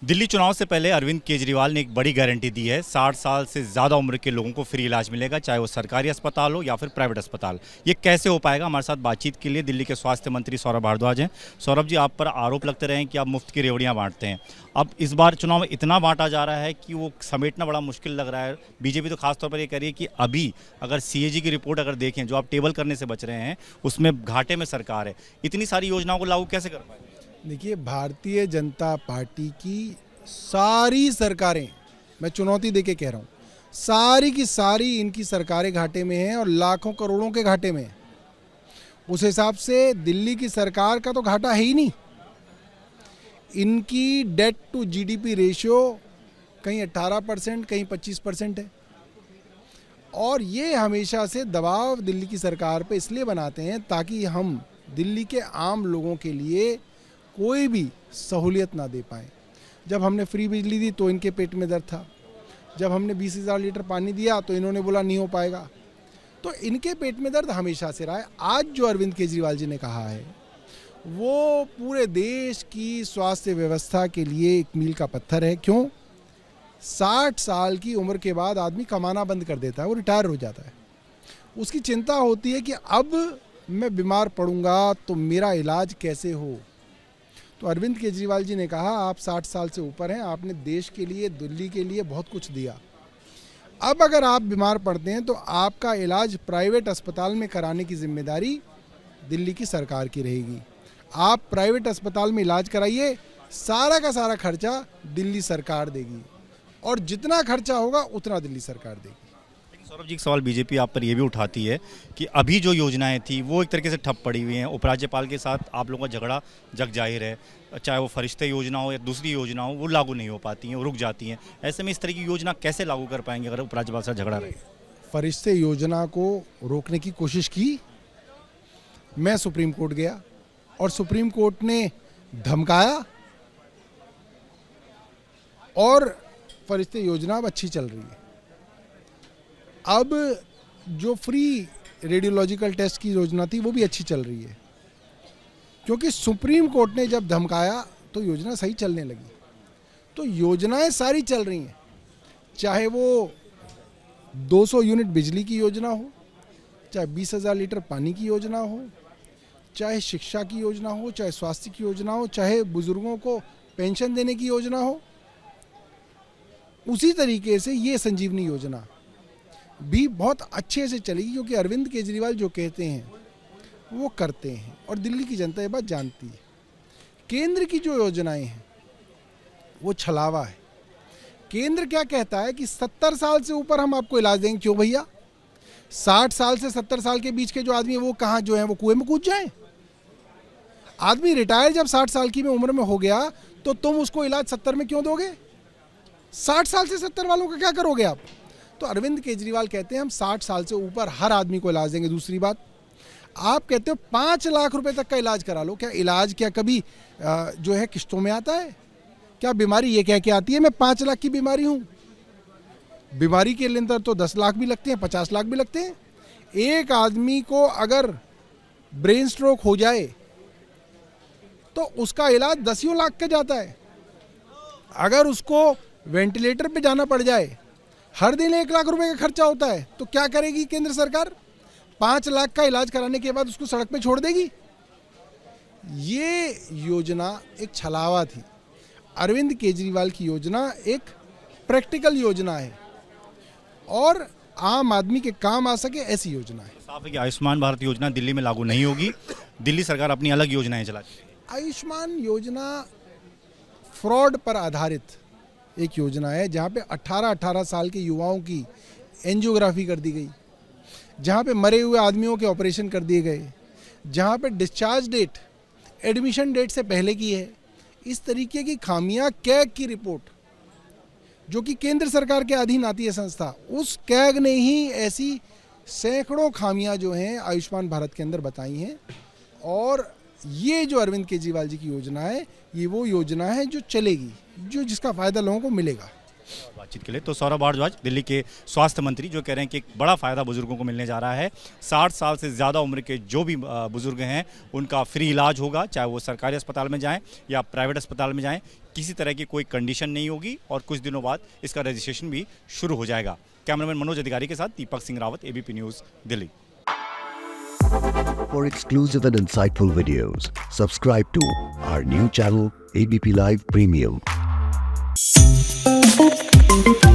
दिल्ली चुनाव से पहले अरविंद केजरीवाल ने एक बड़ी गारंटी दी है। 60 साल से ज़्यादा उम्र के लोगों को फ्री इलाज मिलेगा, चाहे वो सरकारी अस्पताल हो या फिर प्राइवेट अस्पताल। ये कैसे हो पाएगा? हमारे साथ बातचीत के लिए दिल्ली के स्वास्थ्य मंत्री सौरभ भारद्वाज हैं। सौरभ जी, आप पर आरोप लगते रहे हैं कि आप मुफ्त की रेवड़ियाँ बांटते हैं। अब इस बार चुनाव में इतना बांटा जा रहा है कि वो समेटना बड़ा मुश्किल लग रहा है। बीजेपी तो खासतौर पर ये कह रही है कि अभी अगर सीएजी की रिपोर्ट अगर देखें, जो आप टेबल करने से बच रहे हैं, उसमें घाटे में सरकार है। इतनी सारी योजनाओं को लागू कैसे कर पाएंगे? देखिए, भारतीय जनता पार्टी की सारी सरकारें, मैं चुनौती देके कह रहा हूँ, सारी की सारी इनकी सरकारें घाटे में हैं और लाखों करोड़ों के घाटे में हैं। उस हिसाब से दिल्ली की सरकार का तो घाटा है ही नहीं। इनकी डेट टू जीडीपी रेशियो कहीं 18%, कहीं 25% है। और ये हमेशा से दबाव दिल्ली की सरकार पे इसलिए बनाते हैं ताकि हम दिल्ली के आम लोगों के लिए कोई भी सहूलियत ना दे पाएँ। जब हमने फ्री बिजली दी तो इनके पेट में दर्द था। जब हमने 20,000 लीटर पानी दिया तो इन्होंने बोला नहीं हो पाएगा। तो इनके पेट में दर्द हमेशा से रहा है। आज जो अरविंद केजरीवाल जी ने कहा है वो पूरे देश की स्वास्थ्य व्यवस्था के लिए एक मील का पत्थर है। क्यों? 60 साल की उम्र के बाद आदमी कमाना बंद कर देता है, वो रिटायर हो जाता है। उसकी चिंता होती है कि अब मैं बीमार पड़ूंगा तो मेरा इलाज कैसे हो। तो अरविंद केजरीवाल जी ने कहा आप 60 साल से ऊपर हैं, आपने देश के लिए, दिल्ली के लिए बहुत कुछ दिया। अब अगर आप बीमार पड़ते हैं तो आपका इलाज प्राइवेट अस्पताल में कराने की जिम्मेदारी दिल्ली की सरकार की रहेगी। आप प्राइवेट अस्पताल में इलाज कराइए, सारा का सारा खर्चा दिल्ली सरकार देगी और जितना खर्चा होगा उतना दिल्ली सरकार देगी। सौरभ जी, एक सवाल बीजेपी आप पर यह भी उठाती है कि अभी जो योजनाएं थी वो एक तरीके से ठप पड़ी हुई हैं। उपराज्यपाल के साथ आप लोगों का झगड़ा जग जाहिर है, चाहे वो फरिश्ते योजना हो या दूसरी योजना हो, वो लागू नहीं हो पाती हैं, वो रुक जाती हैं। ऐसे में इस तरह की योजना कैसे लागू कर पाएंगे अगर उपराज्यपाल से झगड़ा रहे? फरिश्ते योजना को रोकने की कोशिश की। मैं सुप्रीम कोर्ट गया और सुप्रीम कोर्ट ने धमकाया और फरिश्ते योजना अब अच्छी चल रही है। अब जो फ्री रेडियोलॉजिकल टेस्ट की योजना थी वो भी अच्छी चल रही है, क्योंकि सुप्रीम कोर्ट ने जब धमकाया तो योजना सही चलने लगी। तो योजनाएं सारी चल रही हैं, चाहे वो 200 यूनिट बिजली की योजना हो, चाहे 20,000 लीटर पानी की योजना हो, चाहे शिक्षा की योजना हो, चाहे स्वास्थ्य की योजना हो, चाहे बुजुर्गों को पेंशन देने की योजना हो। उसी तरीके से ये संजीवनी योजना भी बहुत अच्छे से चलेगी, क्योंकि अरविंद केजरीवाल जो कहते हैं वो करते हैं और दिल्ली की जनता ये बात जानती है। केंद्र की जो योजनाएं हैं वो छलावा है। केंद्र क्या कहता है कि 70 साल से ऊपर हम आपको इलाज देंगे। क्यों भैया? 60 साल से 70 साल के बीच के जो आदमी है वो कहाँ जो है वो कुएं में कूद जाए? आदमी रिटायर जब 60 साल की उम्र में हो गया तो तुम उसको इलाज 70 में क्यों दोगे? 60 साल से 70 वालों का क्या करोगे आप? तो अरविंद केजरीवाल कहते हैं हम 60 साल से ऊपर हर आदमी को इलाज देंगे। दूसरी बात, आप कहते हो 5 लाख रुपए तक का इलाज करा लो। क्या इलाज क्या कभी जो है किस्तों में आता है? क्या बीमारी ये कह के आती है मैं 5 लाख की बीमारी हूँ? बीमारी के अंदर तो 10 लाख भी लगते हैं, 50 लाख भी लगते हैं। एक आदमी को अगर ब्रेन स्ट्रोक हो जाए तो उसका इलाज 10 लाख का जाता है। अगर उसको वेंटिलेटर पे जाना पड़ जाए, हर दिन 1 लाख रुपए का खर्चा होता है। तो क्या करेगी केंद्र सरकार? 5 लाख का इलाज कराने के बाद उसको सड़क पे छोड़ देगी? ये योजना एक छलावा थी। अरविंद केजरीवाल की योजना एक प्रैक्टिकल योजना है और आम आदमी के काम आ सके ऐसी योजना है। साफ है कि आयुष्मान भारत योजना दिल्ली में लागू नहीं होगी, दिल्ली सरकार अपनी अलग योजनाएं चलाती है। आयुष्मान योजना फ्रॉड पर आधारित एक योजना है, जहाँ पे 18 साल के युवाओं की एंजियोग्राफी कर दी गई, जहाँ पे मरे हुए आदमियों के ऑपरेशन कर दिए गए, जहाँ पे डिस्चार्ज डेट एडमिशन डेट से पहले की है। इस तरीके की खामियां, कैग की रिपोर्ट जो कि केंद्र सरकार के अधीन आती है संस्था, उस कैग ने ही ऐसी सैकड़ों खामियां जो हैं आयुष्मान भारत के अंदर बताई हैं। और ये जो अरविंद केजरीवाल जी की योजना है, ये वो योजना है जो चलेगी, जो जिसका फ़ायदा लोगों को मिलेगा। बातचीत के लिए। तो सौरभ भारद्वाज दिल्ली के स्वास्थ्य मंत्री जो कह रहे हैं कि एक बड़ा फ़ायदा बुजुर्गों को मिलने जा रहा है। 60 साल से ज़्यादा उम्र के जो भी बुजुर्ग हैं उनका फ्री इलाज होगा, चाहे वो सरकारी अस्पताल में जाएं या प्राइवेट अस्पताल में जाएं। किसी तरह की कोई कंडीशन नहीं होगी और कुछ दिनों बाद इसका रजिस्ट्रेशन भी शुरू हो जाएगा। कैमरामैन मनोज अधिकारी के साथ Deepak Singh Rawat, ABP news, Delhi. For exclusive and insightful videos, subscribe to our new channel ABP Live Premium.